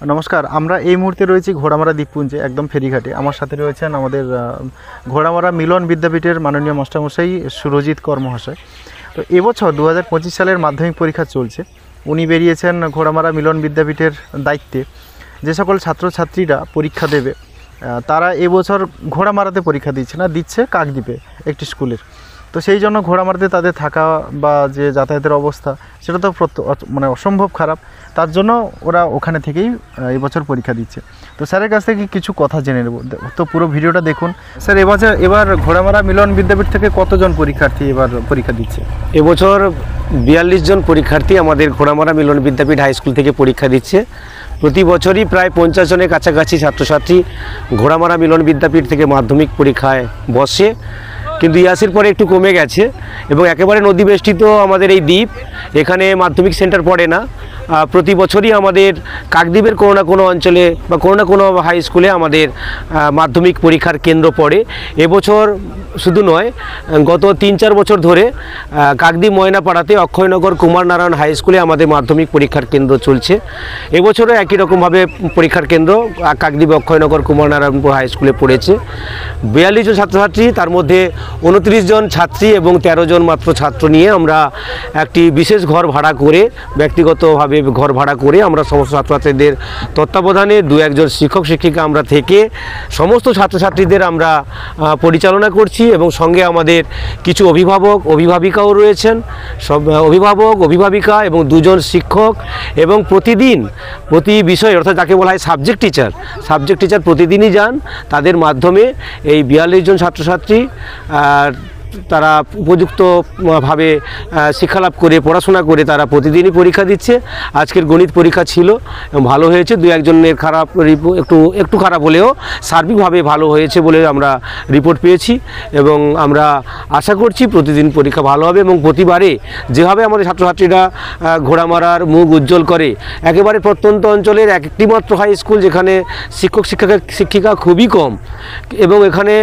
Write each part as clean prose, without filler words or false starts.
নমস্কার, আমরা এই মুহূর্তে রয়েছি ঘোড়ামারা দ্বীপপুঞ্জে, একদম ফেরিঘাটে। আমার সাথে রয়েছেন আমাদের ঘোড়ামারা মিলন বিদ্যাপীঠের মাননীয় মাস্টারমশাই সুরজিৎ কর মহাশয়। তো এবছর 2025 সালের মাধ্যমিক পরীক্ষা চলছে। উনি বেরিয়েছেন ঘোড়ামারা মিলন বিদ্যাপীঠের দায়িত্বে। যে সকল ছাত্রছাত্রীরা পরীক্ষা দেবে তারা এবছর ঘোড়ামারাতে পরীক্ষা দিচ্ছে না, দিচ্ছে কাকদ্বীপে একটি স্কুলের। তো সেই জন্য ঘোড়ামারাতে তাদের থাকা বা যে যাতায়াতের অবস্থা সেটা তো মানে অসম্ভব খারাপ। তার জন্য ওরা ওখানে থেকেই এবছর পরীক্ষা দিচ্ছে। তো স্যারের কাছ থেকে কিছু কথা জেনে নেব, তো পুরো ভিডিওটা দেখুন। স্যার, এবার ঘোড়ামারা মিলন বিদ্যাপীঠ থেকে কতজন পরীক্ষার্থী এবার পরীক্ষা দিচ্ছে? এবছর 42 জন পরীক্ষার্থী আমাদের ঘোড়ামারা মিলন বিদ্যাপীঠ হাই স্কুল থেকে পরীক্ষা দিচ্ছে। প্রতি বছরই প্রায় 50 জনের কাছাকাছি ছাত্রছাত্রী ঘোড়ামারা মিলন বিদ্যাপীঠ থেকে মাধ্যমিক পরীক্ষায় বসে, কিন্তু ইয়াসের পরে একটু কমে গেছে। এবং একেবারে নদীবেষ্টিত আমাদের এই দ্বীপ, এখানে মাধ্যমিক সেন্টার পড়ে না। প্রতি বছরই আমাদের কাকদ্বীপের কোনো না কোনো অঞ্চলে বা কোনো না কোনো হাই স্কুলে আমাদের মাধ্যমিক পরীক্ষার কেন্দ্র পড়ে। এবছর শুধু নয়, গত 3-4 বছর ধরে কাকদ্বীপ ময়নাপাড়াতে অক্ষয়নগর কুমার নারায়ণ হাই স্কুলে আমাদের মাধ্যমিক পরীক্ষার কেন্দ্র চলছে। এবছরও একই রকমভাবে পরীক্ষার কেন্দ্র কাকদ্বীপ অক্ষয়নগর কুমার নারায়ণপুর হাই স্কুলে পড়েছে। 42 জন ছাত্রছাত্রী, তার মধ্যে 29 জন ছাত্রী এবং 13 জন মাত্র ছাত্র নিয়ে আমরা একটি বিশেষ ঘর ভাড়া করে, ব্যক্তিগতভাবে ঘর ভাড়া করে আমরা সমস্ত ছাত্রছাত্রীদের তত্ত্বাবধানে 2-1 জন শিক্ষক শিক্ষিকা আমরা থেকে সমস্ত ছাত্রছাত্রীদের আমরা পরিচালনা করছি। এবং সঙ্গে আমাদের কিছু অভিভাবিকাও রয়েছেন, সব অভিভাবিকা এবং 2 জন শিক্ষক। এবং প্রতি বিষয়ে, অর্থাৎ যাকে বলা হয় সাবজেক্ট টিচার প্রতিদিনই যান। তাদের মাধ্যমে এই 42 জন ছাত্রছাত্রী তারা উপযুক্তভাবে শিক্ষালাভ করে পড়াশোনা করে তারা প্রতিদিনই পরীক্ষা দিচ্ছে। আজকের গণিত পরীক্ষা ছিল, ভালো হয়েছে। 2-1 জনের খারাপ, একটু খারাপ হলেও সার্বিকভাবে ভালো হয়েছে বলে আমরা রিপোর্ট পেয়েছি। এবং আমরা আশা করছি প্রতিদিন পরীক্ষা ভালো হবে। এবং প্রতিবারে যেভাবে আমাদের ছাত্রছাত্রীরা ঘোড়ামারার মুখ উজ্জ্বল করে, একেবারে প্রত্যন্ত অঞ্চলের একটি মাত্র হাই স্কুল যেখানে শিক্ষিকা খুবই কম এবং এখানে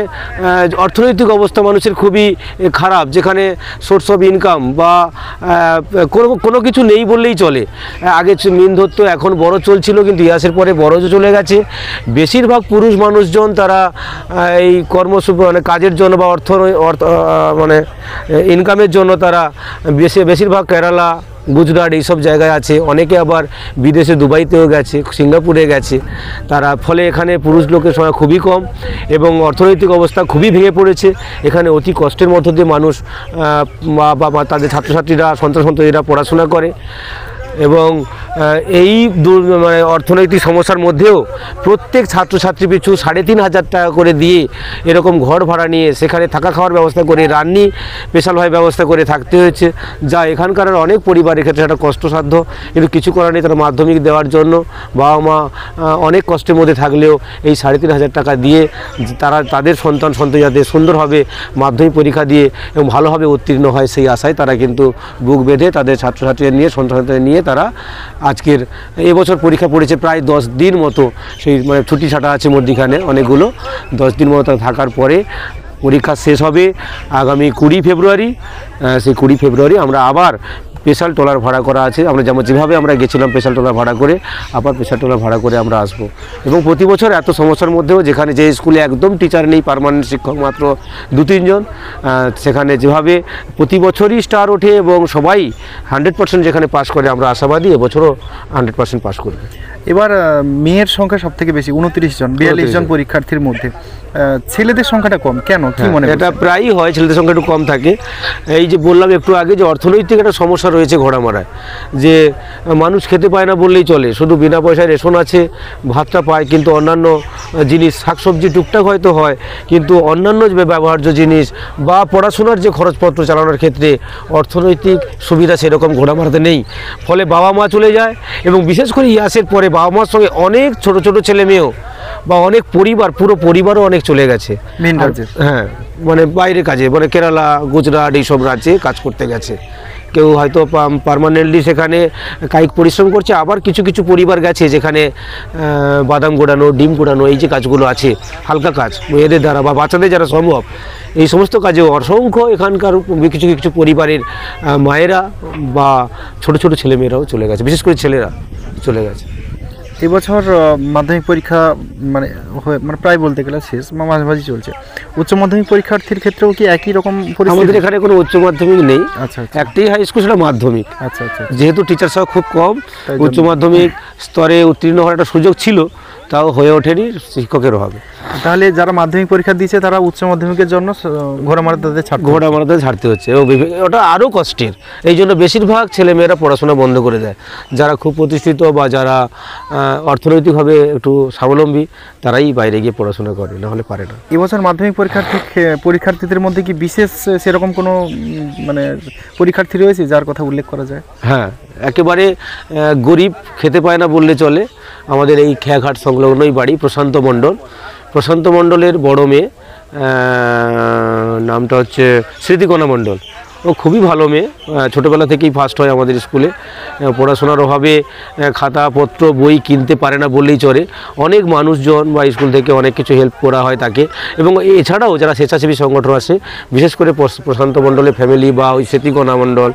অর্থনৈতিক অবস্থা মানুষের খুবই খারাপ, যেখানে সোর্স অফ ইনকাম বা কোনো কিছু নেই বললেই চলে। আগে মিন ধরতো, এখন বড় চলছিল, কিন্তু ইয়াসের পরে বড় চলে গেছে। বেশিরভাগ পুরুষ মানুষজন তারা এই মানে কাজের জন্য বা মানে ইনকামের জন্য তারা বেশিরভাগ কেরালা, গুজরাট এইসব জায়গায় আছে। অনেকে আবার বিদেশে দুবাইতেও গেছে, সিঙ্গাপুরে গেছে তারা। ফলে এখানে পুরুষ লোকের সংখ্যা খুবই কম এবং অর্থনৈতিক অবস্থা খুবই ভেঙে পড়েছে। এখানে অতি কষ্টের মধ্য দিয়ে মানুষ বা তাদের ছাত্রছাত্রীরা, সন্তানসন্ততিরা পড়াশোনা করে। এবং এই মানে অর্থনৈতিক সমস্যার মধ্যেও প্রত্যেক ছাত্রছাত্রী পিছু 3,500 টাকা করে দিয়ে এরকম ঘর ভাড়া নিয়ে সেখানে থাকা খাওয়ার ব্যবস্থা করে, রান্নি স্পেশালভাবে ব্যবস্থা করে থাকতে হয়েছে, যা এখানকার অনেক পরিবারের ক্ষেত্রে একটা কষ্টসাধ্য। কিন্তু কিছু করার নেই, তারা মাধ্যমিক দেওয়ার জন্য বাবা মা অনেক কষ্টের মধ্যে থাকলেও এই 3,500 টাকা দিয়ে তারা তাদের সন্তান যাতে সুন্দরভাবে মাধ্যমিক পরীক্ষা দিয়ে এবং ভালোভাবে উত্তীর্ণ হয় সেই আশায় তারা কিন্তু বুক বেঁধে তাদের ছাত্রছাত্রীদের নিয়ে, সন্তানদের নিয়ে তারা আজকের এবছর পরীক্ষা পড়েছে প্রায় 10 দিন মতো। সেই মানে ছুটি ছাটা আছে মধ্যিখানে অনেকগুলো, 10 দিন মতো থাকার পরে পরীক্ষা শেষ হবে আগামী 20 ফেব্রুয়ারি। সেই 20 ফেব্রুয়ারি আমরা আবার স্পেশাল ট্রলার ভাড়া করা আছে। আমরা যেভাবে আমরা গেছিলাম স্পেশাল ট্রলার ভাড়া করে, আবার স্পেশাল ট্রলার ভাড়া করে আমরা আসবো। এবং প্রতি বছর এত সমস্যার মধ্যেও, যেখানে যে স্কুলে একদম টিচার নেই, পার্মানেন্ট শিক্ষক মাত্র 2-3 জন, সেখানে যেভাবে প্রতি বছরই স্টার ওঠে এবং সবাই 100% যেখানে পাস করে, আমরা আশাবাদী এবছরও 100% পাস করবে। এবার মেয়ের সংখ্যা সব থেকে বেশি, 29 জন, 42 জন পরীক্ষার্থীর মধ্যে ছেলেদের সংখ্যাটা কম কেন, কি মনে হয়? এটা প্রায়ই হয়, ছেলেদের সংখ্যা একটু কম থাকে। এই যে বললাম একটু আগে যে অর্থনৈতিক একটা সমস্যা রয়েছে ঘোড়ামারায়, যে মানুষ খেতে পায় না বললেই চলে। শুধু বিনা পয়সায় রেশন আছে, ভাতটা পায়, কিন্তু অন্যান্য জিনিস, শাকসবজি টুকটাক হয়তো হয়, কিন্তু অন্যান্য যে ব্যবহার্য জিনিস বা পড়াশোনার যে খরচপত্র চালানোর ক্ষেত্রে অর্থনৈতিক সুবিধা সেরকম ঘোড়ামারাতে নেই। ফলে বাবা মা চলে যায়। এবং বিশেষ করে ইয়াসের পরে বাবা মার সঙ্গে অনেক ছোট ছেলে মেয়েও বা অনেক পুরো পরিবারও অনেক চলে গেছে। হ্যাঁ, মানে বাইরে কাজে, মানে কেরালা, গুজরাট এইসব রাজ্যে কাজ করতে গেছে। কেউ হয়তো পার্মানেন্টলি সেখানে কায়িক পরিশ্রম করছে, আবার কিছু পরিবার গেছে যেখানে বাদাম গোড়ানো, ডিম গোড়ানো, এই যে কাজগুলো আছে, হালকা কাজ মেয়েদের দ্বারা বা বাচ্চাদের যারা সম্ভব, এই সমস্ত কাজেও অসংখ্য এখানকার কিছু পরিবারের মায়েরা বা ছোট ছেলেমেয়েরাও চলে গেছে, বিশেষ করে ছেলেরা চলে গেছে। এবছর মাধ্যমিক পরীক্ষা মানে মানে প্রায় বলতে গেলে শেষ বা মাঝামাঝি চলছে, উচ্চ মাধ্যমিক পরীক্ষার্থীর ক্ষেত্রেও কি একই রকম পরিস্থিতি? আমাদের এখানে কোনো উচ্চ মাধ্যমিক নেই, আচ্ছা আচ্ছা একটাই হাই স্কুল, সেটা মাধ্যমিক। আচ্ছা আচ্ছা যেহেতু টিচার সংখ্যা খুব কম, তাই উচ্চ মাধ্যমিক স্তরে উত্তীর্ণ হওয়ার একটা সুযোগ ছিল, তাও হয়ে ওঠেনি শিক্ষকের অভাবে। তাহলে যারা মাধ্যমিক পরীক্ষা দিয়েছে তারা উচ্চ মাধ্যমিকের জন্য ঘোড়ামারা তাদের ছাড় ঘোড়া মারাতে ছাড়তে হচ্ছে এবং ওটা আরও কষ্টের। এই জন্য বেশিরভাগ ছেলেমেয়েরা পড়াশোনা বন্ধ করে দেয়। যারা খুব প্রতিষ্ঠিত বা যারা অর্থনৈতিকভাবে একটু স্বাবলম্বী, তারাই বাইরে গিয়ে পড়াশোনা করে, নাহলে পারে না। এবছর মাধ্যমিক পরীক্ষার্থীদের মধ্যে কি বিশেষ সেরকম কোনো মানে পরীক্ষার্থী রয়েছে যার কথা উল্লেখ করা যায়? হ্যাঁ, একেবারে গরিব, খেতে পায় না বললে চলে। আমাদের এই খেয়াঘাট সংলগ্নই বাড়ি প্রশান্ত মণ্ডল। প্রশান্ত মণ্ডলের বড় মেয়ে, নামটা হচ্ছে স্মৃতিকণা মণ্ডল। ও খুবই ভালো মেয়ে, ছোটোবেলা থেকেই ফার্স্ট হয় আমাদের স্কুলে। পড়াশোনার অভাবে খাতাপত্র বই কিনতে পারে না বললেই চলে। অনেক মানুষজন বা স্কুল থেকে অনেক কিছু হেল্প করা হয় তাকে, এবং এছাড়াও যারা স্বেচ্ছাসেবী সংগঠন আছে, বিশেষ করে প্রশান্ত মণ্ডলের ফ্যামিলি বা ওই স্মৃতিকণা মণ্ডল,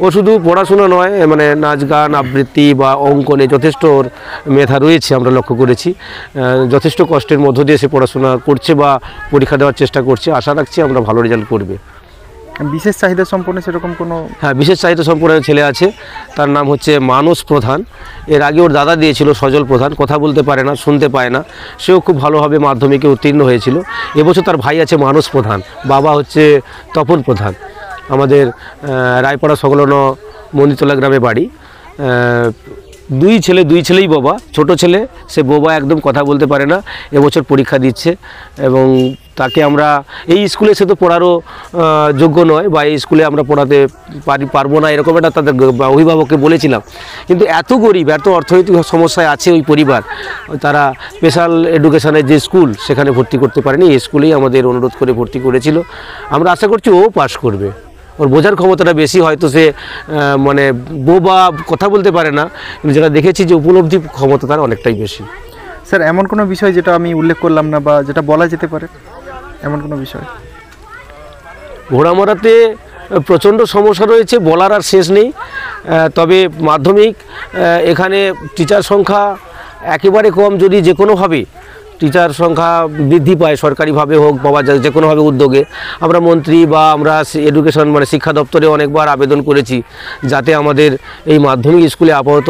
ও শুধু পড়াশোনা নয়, মানে নাচ গান আবৃত্তি বা অঙ্কনে যথেষ্ট ওর মেধা রয়েছে, আমরা লক্ষ্য করেছি। যথেষ্ট কষ্টের মধ্য দিয়ে সে পড়াশোনা করছে বা পরীক্ষা দেওয়ার চেষ্টা করছে। আশা রাখছি আমরা ভালো রেজাল্ট করবে। বিশেষ চাহিদা সম্পন্ন সেরকম কোনো? হ্যাঁ, বিশেষ চাহিদা সম্পন্ন ছেলে আছে, তার নাম হচ্ছে মানস প্রধান। এর আগে ওর দাদা দিয়েছিল সজল প্রধান, কথা বলতে পারে না, শুনতে পায় না, সেও খুব ভালোভাবে মাধ্যমিকে উত্তীর্ণ হয়েছিল। এবছর তার ভাই আছে মানস প্রধান, বাবা হচ্ছে তপন প্রধান। আমাদের রায়পাড়া সংলগ্ন মন্দিরতলা গ্রামে বাড়ি। দুই ছেলেই বোবা। ছোট ছেলে, সে বোবা, একদম কথা বলতে পারে না, এবছর পরীক্ষা দিচ্ছে। এবং তাকে আমরা এই স্কুলে সে তো পড়ারও যোগ্য নয়, বা এই স্কুলে আমরা পড়াতে পারবো না, এরকম একটা তাদের অভিভাবককে বলেছিলাম। কিন্তু এত গরিব, এত অর্থনৈতিক সমস্যায় আছে ওই পরিবার, তারা স্পেশাল এডুকেশনের যে স্কুল সেখানে ভর্তি করতে পারেনি। এই স্কুলেই আমাদের অনুরোধ করে ভর্তি করেছিল। আমরা আশা করছি ও পাস করবে। ওর বোঝার ক্ষমতাটা বেশি, হয়তো সে মানে বোবা, কথা বলতে পারে না, কিন্তু যেটা দেখেছি যে উপলব্ধি ক্ষমতা তার অনেকটাই বেশি। স্যার, এমন কোনো বিষয় যেটা আমি উল্লেখ করলাম না বা যেটা বলা যেতে পারে, এমন কোনো বিষয়? ঘোড়ামারাতে প্রচণ্ড সমস্যা রয়েছে, বলার আর শেষ নেই। তবে মাধ্যমিক এখানে টিচার সংখ্যা একেবারে কম। যদি যে কোনোভাবে টিচার সংখ্যা বৃদ্ধি পায়, সরকারিভাবে হোক বা যে কোনোভাবে উদ্যোগে, আমরা মন্ত্রী বা আমরা এডুকেশন মানে শিক্ষা দপ্তরে অনেকবার আবেদন করেছি যাতে আমাদের এই মাধ্যমিক স্কুলে আপাতত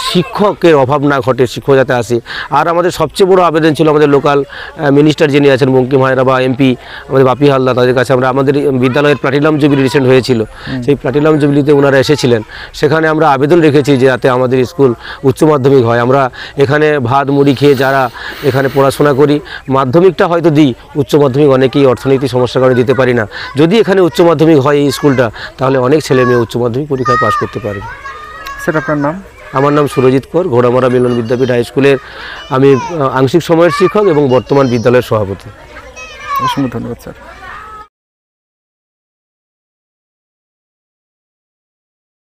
শিক্ষকের অভাব না ঘটে, শিক্ষক যাতে আসে। আর আমাদের সবচেয়ে বড় আবেদন ছিল আমাদের লোকাল মিনিস্টার যিনি আছেন বঙ্কিম হায়রা বা এমপি আমাদের বাপি হালদার, তাদের কাছে আমরা আমাদের বিদ্যালয়ের প্লাটিনাম জুবিলি রিসেন্ট হয়েছিল, সেই প্লাটিনাম জুবিলিতে ওনারা এসেছিলেন। সেখানে আমরা আবেদন রেখেছি যে যাতে আমাদের স্কুল উচ্চ মাধ্যমিক হয়। আমরা এখানে ভাত মুড়ি খেয়ে যারা এখানে পড়াশোনা করি, মাধ্যমিকটা হয়তো দিই, উচ্চ মাধ্যমিক অনেকেই অর্থনৈতিক সমস্যার কারণে দিতে পারি না। যদি এখানে উচ্চ মাধ্যমিক হয় এই স্কুলটা, তাহলে অনেক ছেলে মেয়ে উচ্চ মাধ্যমিক পরীক্ষায় পাস করতে পারবে। স্যার, আপনার নাম? আমার নাম সুরজিৎ কর, ঘোড়ামারা মিলন বিদ্যাপীঠ হাই স্কুলের আমি আংশিক সময়ের শিক্ষক এবং বর্তমান বিদ্যালয়ের সভাপতি। অসংখ্য ধন্যবাদ স্যার।